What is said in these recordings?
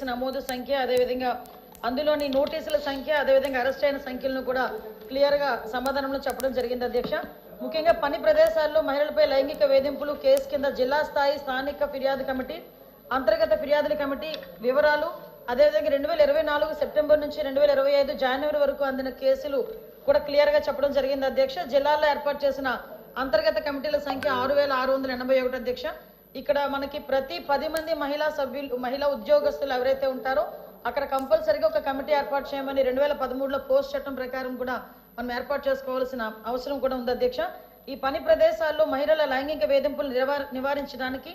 Case నమోదు సంఖ్య, అదేవిధంగా అందులోని నోటీసుల సంఖ్య, అదేవిధంగా అరెస్ట్ అయిన సంఖ్యలను కూడా క్లియర్గా సమాధానంలో చెప్పడం జరిగింది అధ్యక్ష. ముఖ్యంగా పని ప్రదేశాల్లో మహిళలపై లైంగిక వేధింపులు కేసు కింద జిల్లా స్థాయి స్థానిక ఫిర్యాదు కమిటీ, అంతర్గత ఫిర్యాదుల కమిటీ వివరాలు, అదేవిధంగా 2024 సెప్టెంబర్ నుంచి 2025 జనవరి వరకు అందిన కేసులు కూడా క్లియర్గా చెప్పడం జరిగింది అధ్యక్ష. జిల్లాల్లో ఏర్పాటు చేసిన అంతర్గత కమిటీల సంఖ్య 6681 అధ్యక్ష. ఇక్కడ మనకి ప్రతి 10 మంది మహిళా ఉద్యోగస్తులు ఎవరైతే ఉంటారో అక్కడ కంపల్సరీగా ఒక కమిటీ ఏర్పాటు చేయమని 2013లో పోస్ట్ చట్టం ప్రకారం కూడా మనం ఏర్పాటు చేసుకోవాల్సిన అవసరం కూడా ఉంది అధ్యక్ష. ఈ పని ప్రదేశాల్లో మహిళల లైంగిక వేధింపులు నివారించడానికి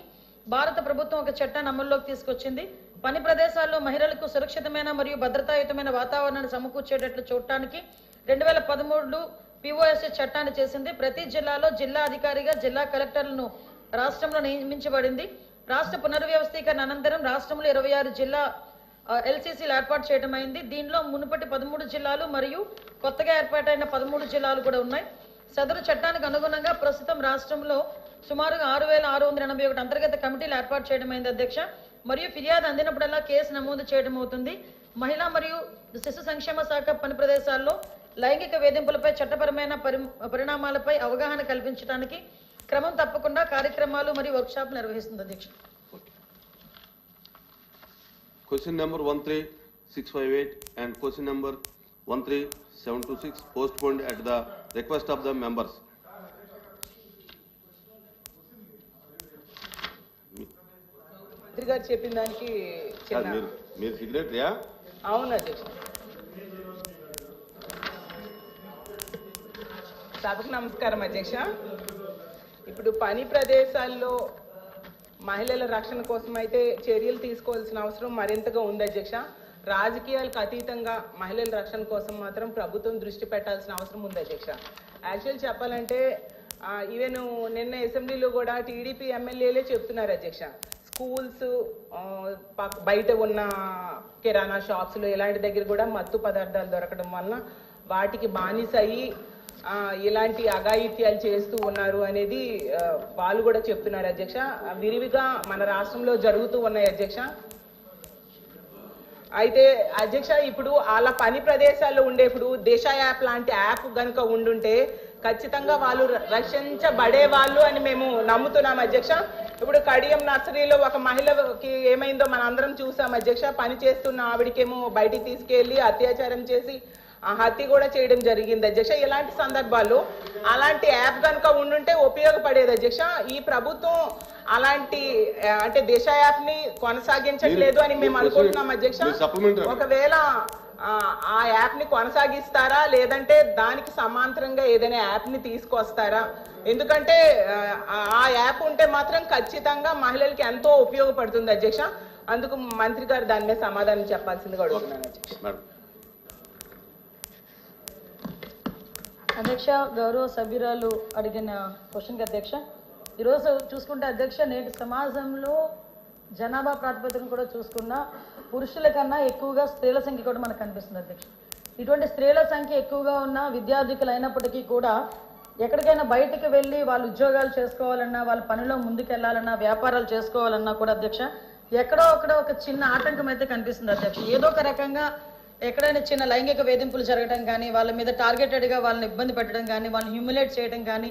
భారత ప్రభుత్వం ఒక చట్టాన్ని అమల్లోకి తీసుకొచ్చింది. పని ప్రదేశాల్లో మహిళలకు సురక్షితమైన మరియు భద్రతాయుతమైన వాతావరణాన్ని సమకూర్చేటట్లు చూడటానికి 2013 POSS చట్టాన్ని చేసింది. ప్రతి జిల్లాలో జిల్లా అధికారిగా జిల్లా కలెక్టర్లను రాష్ట్రంలో నియమించబడింది. రాష్ట్ర పునర్వ్యవస్థీకరణ అనంతరం రాష్ట్రంలో 26 జిల్లా LCCలు ఏర్పాటు చేయడం అయింది. దీనిలో మునుపటి 13 జిల్లాలు మరియు కొత్తగా ఏర్పాటైన 13 జిల్లాలు కూడా ఉన్నాయి. సదరు చట్టానికి అనుగుణంగా ప్రస్తుతం రాష్ట్రంలో సుమారుగా 6681 అంతర్గత కమిటీలు ఏర్పాటు చేయడం అయింది అధ్యక్ష. మరియు ఫిర్యాదు అందినప్పుడల్లా కేసు నమోదు చేయడం అవుతుంది. మహిళా మరియు శిశు సంక్షేమ శాఖ పని ప్రదేశాల్లో లైంగిక వేధింపులపై చట్టపరమైన పరిణామాలపై అవగాహన కల్పించడానికి క్రమం తప్పకుండా కార్యక్రమాలు మరియు వర్క్షాప్ నిర్వహిస్తుంది అధ్యక్ష. Question number 13658 and question number 13726 postponed at the request of the members. గారు చెప్పిన దానికి మీరు సిగ్నేటరీయా? అవును అధ్యక్ష. సభకు నమస్కారం అధ్యక్ష. ఇప్పుడు పని ప్రదేశాల్లో మహిళల రక్షణ కోసం అయితే చర్యలు తీసుకోవాల్సిన అవసరం మరింతగా ఉంది అధ్యక్ష. రాజకీయాలకు అతీతంగా మహిళల రక్షణ కోసం మాత్రం ప్రభుత్వం దృష్టి పెట్టాల్సిన అవసరం ఉంది అధ్యక్ష. యాక్చువల్ చెప్పాలంటే ఈవెన్ నిన్న అసెంబ్లీలో కూడా టీడీపీ ఎమ్మెల్యేలే చెప్తున్నారు అధ్యక్ష, స్కూల్స్ బయట ఉన్న కిరాణా షాప్స్లో ఇలాంటి దగ్గర కూడా మత్తు పదార్థాలు దొరకడం వలన వాటికి బానిస అయ్యి ఇలాంటి అఘాయిత్యాలు చేస్తూ ఉన్నారు అనేది వాళ్ళు కూడా చెప్తున్నారు అధ్యక్ష. విరివిగా మన రాష్ట్రంలో జరుగుతూ ఉన్నాయి అధ్యక్ష. అయితే అధ్యక్ష, ఇప్పుడు అలా పని ప్రదేశాల్లో ఉండేప్పుడు దిశ యాప్ లాంటి యాప్ కనుక ఉండుంటే ఖచ్చితంగా వాళ్ళు రక్షించబడే వాళ్ళు అని మేము నమ్ముతున్నాం అధ్యక్ష. ఇప్పుడు కడియం నర్సరీలో ఒక మహిళకి ఏమైందో మన అందరం చూసాం అధ్యక్ష. పని చేస్తున్న ఆవిడికేమో బయటికి తీసుకెళ్లి అత్యాచారం చేసి హత్య కూడా చేయడం జరిగింది అధ్యక్ష. ఇలాంటి సందర్భాల్లో అలాంటి యాప్ కనుక ఉండుంటే ఉపయోగపడేది అధ్యక్ష. ఈ ప్రభుత్వం అలాంటి అంటే దిశ యాప్ ని కొనసాగించట్లేదు అని మేము అనుకుంటున్నాం అధ్యక్ష. ఒకవేళ ఆ యాప్ ని కొనసాగిస్తారా లేదంటే దానికి సమాంతరంగా ఏదైనా యాప్ ని తీసుకొస్తారా? ఎందుకంటే ఆ యాప్ ఉంటే మాత్రం ఖచ్చితంగా మహిళలకి ఎంతో ఉపయోగపడుతుంది అధ్యక్ష. అందుకు మంత్రి గారు దాని మీద సమాధానం చెప్పాల్సిందిగా అడుగుతున్నాను అధ్యక్ష. అధ్యక్ష, గౌరవ సభ్యురాలు అడిగిన క్వశ్చన్కి అధ్యక్ష, ఈరోజు చూసుకుంటే అధ్యక్ష, నేటి సమాజంలో జనాభా ప్రాతిపదికన కూడా చూసుకున్న పురుషుల కన్నా ఎక్కువగా స్త్రీల సంఖ్య కూడా మనకు కనిపిస్తుంది అధ్యక్ష. ఇటువంటి స్త్రీల సంఖ్య ఎక్కువగా ఉన్న విద్యార్థికులు అయినప్పటికీ కూడా ఎక్కడికైనా బయటకు వెళ్ళి వాళ్ళు ఉద్యోగాలు చేసుకోవాలన్నా, వాళ్ళ పనిలో ముందుకెళ్లాలన్నా, వ్యాపారాలు చేసుకోవాలన్నా కూడా అధ్యక్ష ఎక్కడో ఒక చిన్న ఆటంకం అయితే కనిపిస్తుంది అధ్యక్ష. ఏదో ఒక రకంగా ఎక్కడైనా చిన్న లైంగిక వేధింపులు జరగడం కానీ, వాళ్ళ మీద టార్గెటెడ్గా వాళ్ళని ఇబ్బంది పెట్టడం కానీ, వాళ్ళని హ్యూమిలేట్ చేయడం కానీ,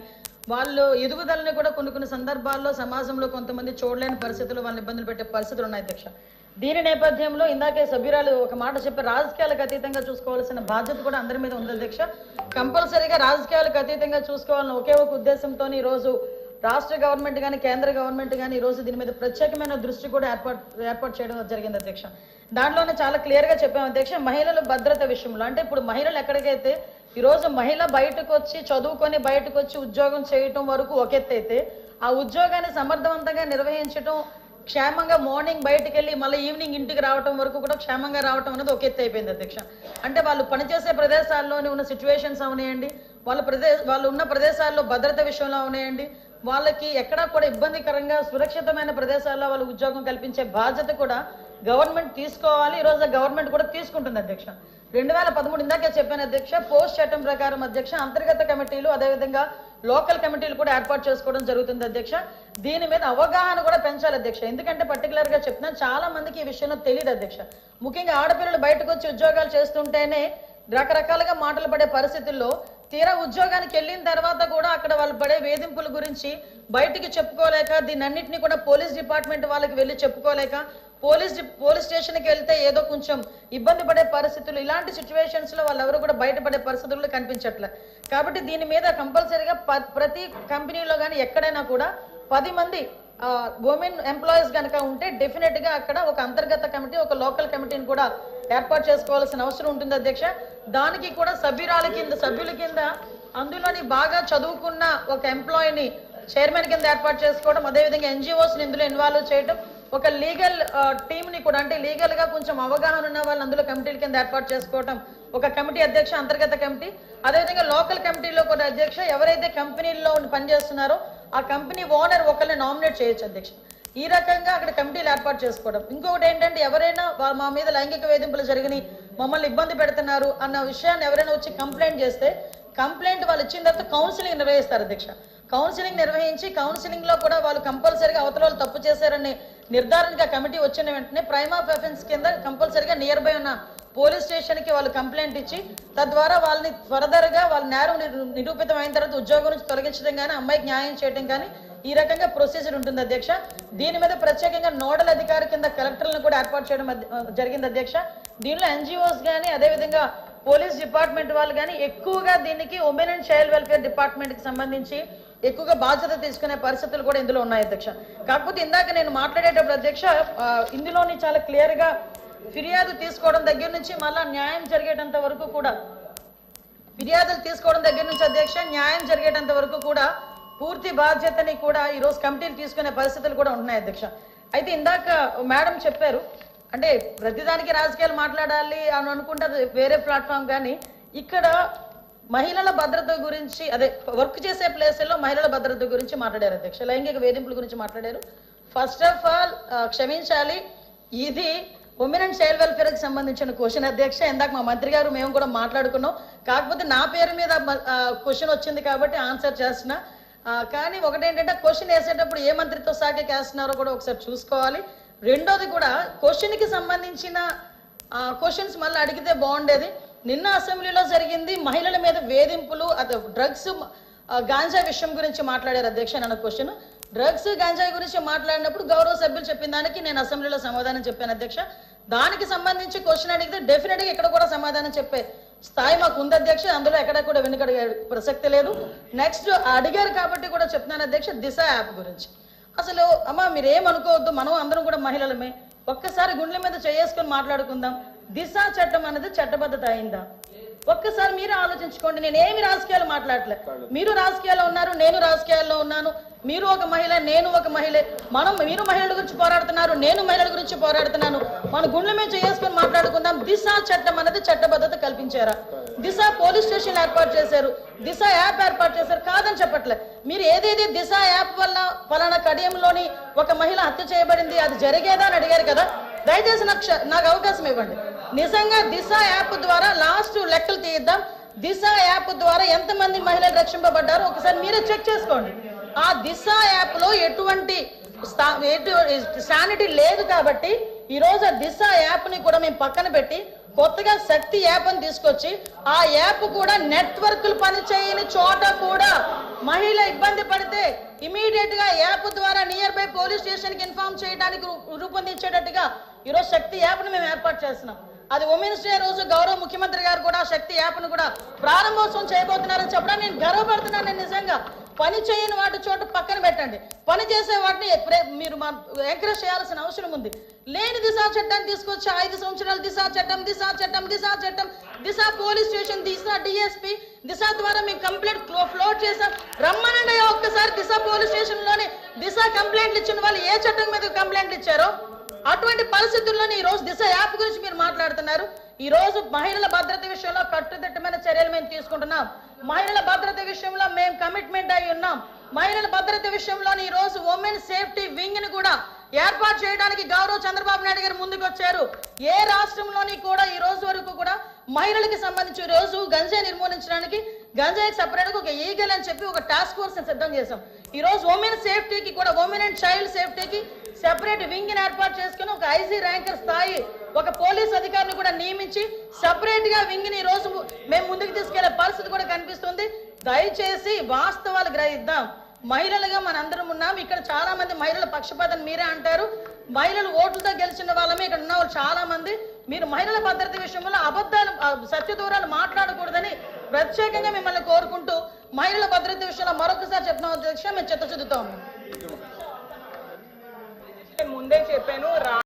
వాళ్ళు ఎదుగుదలని కూడా కొన్ని సందర్భాల్లో సమాజంలో కొంతమంది చూడలేని పరిస్థితులు వాళ్ళని ఇబ్బందులు పెట్టే పరిస్థితులు ఉన్నాయి అధ్యక్ష. దీని నేపథ్యంలో ఇందాకే సభ్యురాలు ఒక మాట చెప్పి రాజకీయాలకు అతీతంగా చూసుకోవాల్సిన బాధ్యత కూడా అందరి మీద ఉంది అధ్యక్ష. కంపల్సరీగా రాజకీయాలకు అతీతంగా చూసుకోవాలని ఒకే ఒక ఉద్దేశంతో ఈరోజు రాష్ట్ర గవర్నమెంట్ కానీ కేంద్ర గవర్నమెంట్ కానీ ఈరోజు దీని మీద ప్రత్యేకమైన దృష్టి కూడా ఏర్పాటు చేయడం జరిగింది అధ్యక్ష. దాంట్లోనే చాలా క్లియర్గా చెప్పాం అధ్యక్ష, మహిళల భద్రత విషయంలో. అంటే ఇప్పుడు మహిళలు ఎక్కడికైతే ఈరోజు మహిళ బయటకు వచ్చి చదువుకొని బయటకు వచ్చి ఉద్యోగం చేయటం వరకు ఒక ఎత్తు అయితే, ఆ ఉద్యోగాన్ని సమర్థవంతంగా నిర్వహించడం, క్షేమంగా మార్నింగ్ బయటకు వెళ్ళి మళ్ళీ ఈవినింగ్ ఇంటికి రావడం వరకు కూడా క్షేమంగా రావడం అనేది ఒక ఎత్తు అయిపోయింది అధ్యక్ష. అంటే వాళ్ళు పనిచేసే ప్రదేశాల్లోనే ఉన్న సిచ్యువేషన్స్ అవనాయండి, వాళ్ళు ఉన్న ప్రదేశాల్లో భద్రత విషయంలో అవనాయండి, వాళ్ళకి ఎక్కడా కూడా ఇబ్బందికరంగా సురక్షితమైన ప్రదేశాల్లో వాళ్ళు ఉద్యోగం కల్పించే బాధ్యత కూడా గవర్నమెంట్ తీసుకోవాలి. ఈరోజు గవర్నమెంట్ కూడా తీసుకుంటుంది అధ్యక్ష. 2013 ఇందాకే చెప్పాను అధ్యక్ష, పోస్ట్ చట్టం ప్రకారం అధ్యక్ష అంతర్గత కమిటీలు అదేవిధంగా లోకల్ కమిటీలు కూడా ఏర్పాటు చేసుకోవడం జరుగుతుంది అధ్యక్ష. దీని మీద అవగాహన కూడా పెంచాలి అధ్యక్ష. ఎందుకంటే పర్టికులర్ గా చెప్తున్నాను, చాలా మందికి ఈ విషయంలో తెలియదు అధ్యక్ష. ముఖ్యంగా ఆడపిల్లలు బయటకు వచ్చి ఉద్యోగాలు చేస్తుంటేనే రకరకాలుగా మాటలు పడే పరిస్థితుల్లో తీరా ఉద్యోగానికి వెళ్ళిన తర్వాత కూడా అక్కడ వాళ్ళు పడే వేధింపుల గురించి బయటికి చెప్పుకోలేక, దీన్నన్నింటినీ కూడా పోలీస్ డిపార్ట్మెంట్ వాళ్ళకి వెళ్ళి చెప్పుకోలేక, పోలీస్ స్టేషన్కి వెళ్తే ఏదో కొంచెం ఇబ్బంది పడే పరిస్థితులు, ఇలాంటి సిచ్యువేషన్స్ లో వాళ్ళెవరు కూడా బయటపడే పరిస్థితుల్లో కనిపించట్లే. కాబట్టి దీని మీద కంపల్సరీగా ప్రతి కంపెనీలో కానీ ఎక్కడైనా కూడా 10 మంది ఉమెన్ ఎంప్లాయీస్ కనుక ఉంటే డెఫినెట్ గా అక్కడ ఒక అంతర్గత కమిటీ, ఒక లోకల్ కమిటీని కూడా ఏర్పాటు చేసుకోవాల్సిన అవసరం ఉంటుంది అధ్యక్ష. దానికి కూడా సభ్యుల కింద అందులోని బాగా చదువుకున్న ఒక ఎంప్లాయీని చైర్మన్ కింద ఏర్పాటు చేసుకోవడం, అదేవిధంగా ఎన్జిఓస్ ఇందులో ఇన్వాల్వ్ చేయడం, ఒక లీగల్ టీమ్ ని కూడా అంటే లీగల్ గా కొంచెం అవగాహన ఉన్న వాళ్ళు అందులో కమిటీల కింద ఏర్పాటు చేసుకోవడం, ఒక కమిటీ అధ్యక్ష అంతర్గత కమిటీ, అదేవిధంగా లోకల్ కమిటీలో కూడా అధ్యక్ష ఎవరైతే కంపెనీల్లో పనిచేస్తున్నారో ఆ కంపెనీ ఓనర్ ఒకరిని నామినేట్ చేయొచ్చు అధ్యక్ష. ఈ రకంగా అక్కడ కమిటీలు ఏర్పాటు చేసుకోవడం. ఇంకొకటి ఏంటంటే ఎవరైనా మా మీద లైంగిక వేధింపులు జరిగినాయి, మమ్మల్ని ఇబ్బంది పెడుతున్నారు అన్న విషయాన్ని ఎవరైనా వచ్చి కంప్లైంట్ చేస్తే కంప్లైంట్ వాళ్ళు ఇచ్చిన తర్వాత కౌన్సిలింగ్ నిర్వహిస్తారు అధ్యక్ష. కౌన్సిలింగ్ నిర్వహించి కౌన్సిలింగ్ లో కూడా వాళ్ళు కంపల్సరీగా అవతల వాళ్ళు తప్పు చేశారని నిర్ధారణగా కమిటీ వచ్చిన వెంటనే ప్రైమ్ ఆఫ్ అఫెన్స్ కింద కంపల్సరీగా నియర్ బై ఉన్న పోలీస్ స్టేషన్ కి వాళ్ళు కంప్లైంట్ ఇచ్చి తద్వారా వాళ్ళని ఫర్దర్ గా వాళ్ళ నేరం నిరూపితం అయిన తర్వాత ఉద్యోగం నుంచి తొలగించడం కానీ, అమ్మాయికి న్యాయం చేయడం కానీ ఈ రకంగా ప్రొసీజర్ ఉంటుంది అధ్యక్ష. దీని మీద ప్రత్యేకంగా నోడల్ అధికారి కింద కలెక్టర్లను కూడా ఏర్పాటు చేయడం జరిగింది అధ్యక్ష. దీనిలో ఎన్జిఓస్ కానీ అదేవిధంగా పోలీస్ డిపార్ట్మెంట్ వాళ్ళు కానీ ఎక్కువగా దీనికి women and child welfare department కి సంబంధించి ఎక్కువగా బాధ్యత తీసుకునే పరిస్థితులు కూడా ఇందులో ఉన్నాయి అధ్యక్ష. కాకపోతే ఇందాక నేను మాట్లాడేటప్పుడు అధ్యక్ష ఇందులోని చాలా క్లియర్ గా ఫిర్యాదు తీసుకోవడం దగ్గర నుంచి మళ్ళా న్యాయం జరిగేటంత వరకు కూడా, ఫిర్యాదులు తీసుకోవడం దగ్గర నుంచి అధ్యక్ష న్యాయం జరిగేటంత వరకు కూడా పూర్తి బాధ్యతని కూడా ఈ రోజు కమిటీలు తీసుకునే పరిస్థితులు కూడా ఉంటున్నాయి అధ్యక్ష. అయితే ఇందాక మేడం చెప్పారు, అంటే ప్రతిదానికి రాజకీయాలు మాట్లాడాలి అని అనుకుంటే వేరే ప్లాట్ఫామ్, కానీ ఇక్కడ మహిళల భద్రత గురించి అదే వర్క్ చేసే ప్లేసుల్లో మహిళల భద్రత గురించి మాట్లాడారు అధ్యక్ష. లైంగిక వేధింపుల గురించి మాట్లాడారు. ఫస్ట్ ఆఫ్ ఆల్ క్షమించాలి, ఇది ఉమెన్ అండ్ చైల్డ్ వెల్ఫేర్ కి సంబంధించిన క్వశ్చన్ అధ్యక్ష. ఇందాక మా మంత్రి గారు మేము కూడా మాట్లాడుకున్నాం, కాకపోతే నా పేరు మీద క్వశ్చన్ వచ్చింది కాబట్టి ఆన్సర్ చేస్తున్నా. కానీ ఒకటేంటంటే క్వశ్చన్ వేసేటప్పుడు ఏ మంత్రిత్వ శాఖకి వేస్తున్నారో కూడా ఒకసారి చూసుకోవాలి. రెండోది కూడా క్వశ్చన్ కి సంబంధించిన క్వశ్చన్స్ మళ్ళీ అడిగితే బాగుండేది. నిన్న అసెంబ్లీలో జరిగింది మహిళల మీద వేధింపులు, డ్రగ్స్ గాంజా విషయం గురించి మాట్లాడారు అధ్యక్ష. నన్ను క్వశ్చన్ డ్రగ్స్ గాంజాయి గురించి మాట్లాడినప్పుడు గౌరవ సభ్యులు చెప్పిన దానికి నేను అసెంబ్లీలో సమాధానం చెప్పాను అధ్యక్ష. దానికి సంబంధించి క్వశ్చన్ అడిగితే డెఫినెట్ గా ఇక్కడ కూడా సమాధానం చెప్పే స్థాయి మాకు ఉంది అధ్యక్ష. అందులో ఎక్కడ కూడా వెనుకడిగే ప్రసక్తి లేదు. నెక్స్ట్ అడిగారు కాబట్టి కూడా చెప్తున్నాను అధ్యక్ష, దిశ యాప్ గురించి. అసలు అమ్మా మీరేమనుకోవద్దు, మనం అందరం కూడా మహిళలమే, ఒక్కసారి గుండెల మీద చేసుకొని మాట్లాడుకుందాం. దిశ చట్టం అనేది చట్టబద్ధత అయిందా ఒక్కసారి మీరు ఆలోచించుకోండి. నేనేమి రాజకీయాలు మాట్లాడలే, మీరు రాజకీయాల్లో ఉన్నారు, నేను రాజకీయాల్లో ఉన్నాను, మీరు ఒక మహిళ, నేను ఒక మహిళే, మీరు మహిళల గురించి పోరాడుతున్నారు, నేను మహిళల గురించి పోరాడుతున్నాను. మన గుండెల మీద చేసుకొని మాట్లాడుకుందాం. దిశ చట్టం అనేది చట్టబద్ధత కల్పించారా? దిశ పోలీస్ స్టేషన్ ఏర్పాటు చేశారు, దిశ యాప్ ఏర్పాటు చేశారు, కాదని చెప్పట్లే. మీరు ఏదైతే దిశ యాప్ వల్ల ఫలానా కడియంలోని ఒక మహిళ హత్య చేయబడింది అది జరిగేదా అని అడిగారు కదా, దయచేసి నాకు అవకాశం ఇవ్వండి. నిజంగా దిశ యాప్ ద్వారా లాస్ట్ లెక్కలు తీద్దాం. దిశ యాప్ ద్వారా ఎంతమంది మహిళలు రక్షింపబడ్డారో ఒకసారి మీరే చెక్ చేసుకోండి. ఆ దిశ యాప్ లో ఎటువంటి శానిటీ లేదు కాబట్టి ఈ రోజు ఆ దిశ యాప్ ని కూడా మేము పక్కన పెట్టి కొత్తగా శక్తి యాప్ అని తీసుకొచ్చి ఆ యాప్ కూడా నెట్వర్క్లు పనిచేయని చోట కూడా మహిళ ఇబ్బంది పడితే ఇమీడియట్ గా యాప్ ద్వారా నియర్ బై పోలీస్ స్టేషన్ కి ఇన్ఫార్మ్ చేయడానికి రూపొందించేటట్టుగా ఈరోజు శక్తి యాప్ ని మేము ఏర్పాటు చేస్తున్నాం. అది ఉమెన్స్ డే రోజు గౌరవ ముఖ్యమంత్రి గారు కూడా శక్తి యాప్ ను కూడా ప్రారంభోత్సవం చేయబోతున్నారని చెప్పడం నేను గర్వపడుతున్నాను. నిజంగా పని చేయని వాటి చోట పక్కన పెట్టండి, పని చేసే వాటిని మీరు ఎంకరేజ్ చేయాల్సిన అవసరం ఉంది. లేని దిశ చట్టాన్ని తీసుకొచ్చి 5 సంవత్సరాలు దిశ చట్టం దిశ చట్టం దిశ చట్టం దిశ పోలీస్ స్టేషన్ దిశ డిఎస్పీ దిశ ద్వారా మేము కంప్లైంట్ ఫ్లోట్ చేసాం. రమ్మనండి ఒక్కసారి దిశ పోలీస్ స్టేషన్ లోని దిశ కంప్లైంట్లు ఇచ్చిన వాళ్ళు ఏ చట్టం మీద కంప్లైంట్లు ఇచ్చారో అటువంటి పరిస్థితుల్లోనే ఈ రోజు దిశ యాప్ గురించి మీరు మాట్లాడుతున్నారు. ఈ రోజు మహిళల భద్రత విషయంలో కట్టుదిట్టమైన చర్యలు మేము తీసుకుంటున్నాం. మహిళల భద్రత విషయంలో మేము కమిట్మెంట్ అయి ఉన్నాం. మహిళల భద్రత విషయంలో ఈ రోజు ఉమెన్ సేఫ్టీ వింగ్ ని కూడా ఏర్పాటు చేయడానికి గౌరవ చంద్రబాబు నాయుడు గారు ముందుకు వచ్చారు. ఏ రాష్ట్రంలోని కూడా ఈ రోజు వరకు కూడా మహిళలకు సంబంధించి ఈ రోజు గంజాయి నిర్మూలించడానికి గంజాయికి సపరేట్ గా ఒక ఈగల్ అని చెప్పి ఒక టాస్క్ ఫోర్స్ సిద్ధం చేశాం. ఈ రోజు ఉమెన్ సేఫ్టీకి కూడా ఉమెన్ అండ్ చైల్డ్ సేఫ్టీకి సెపరేట్ వింగ్ ని ఏర్పాటు చేసుకుని ఒక ఐజీ ర్యాంకర్ స్థాయి ఒక పోలీస్ అధికారిని కూడా నియమించి సపరేట్ గా వింగ్ ని ఈ రోజు మేము ముందుకు తీసుకెళ్లే పరిస్థితి కూడా కనిపిస్తుంది. దయచేసి వాస్తవాలు గ్రహిద్దాం. మహిళలుగా మనందరం ఉన్నాం. ఇక్కడ చాలా మంది మహిళల పక్షపాతం మీరే అంటారు. మహిళలు ఓట్లతో గెలిచిన వాళ్ళమే ఇక్కడ ఉన్న వాళ్ళు చాలా మంది. మీరు మహిళల భద్రత విషయంలో అబద్ధాలు సత్యదూరాలు మాట్లాడకూడదని ప్రత్యేకంగా మిమ్మల్ని కోరుకుంటూ మహిళల భద్రత విషయంలో మరొకసారి చెప్తున్నాం అధ్యక్ష, మేము చిత్తశుద్ధితో ఉన్నాం. ముందే చెప్పాను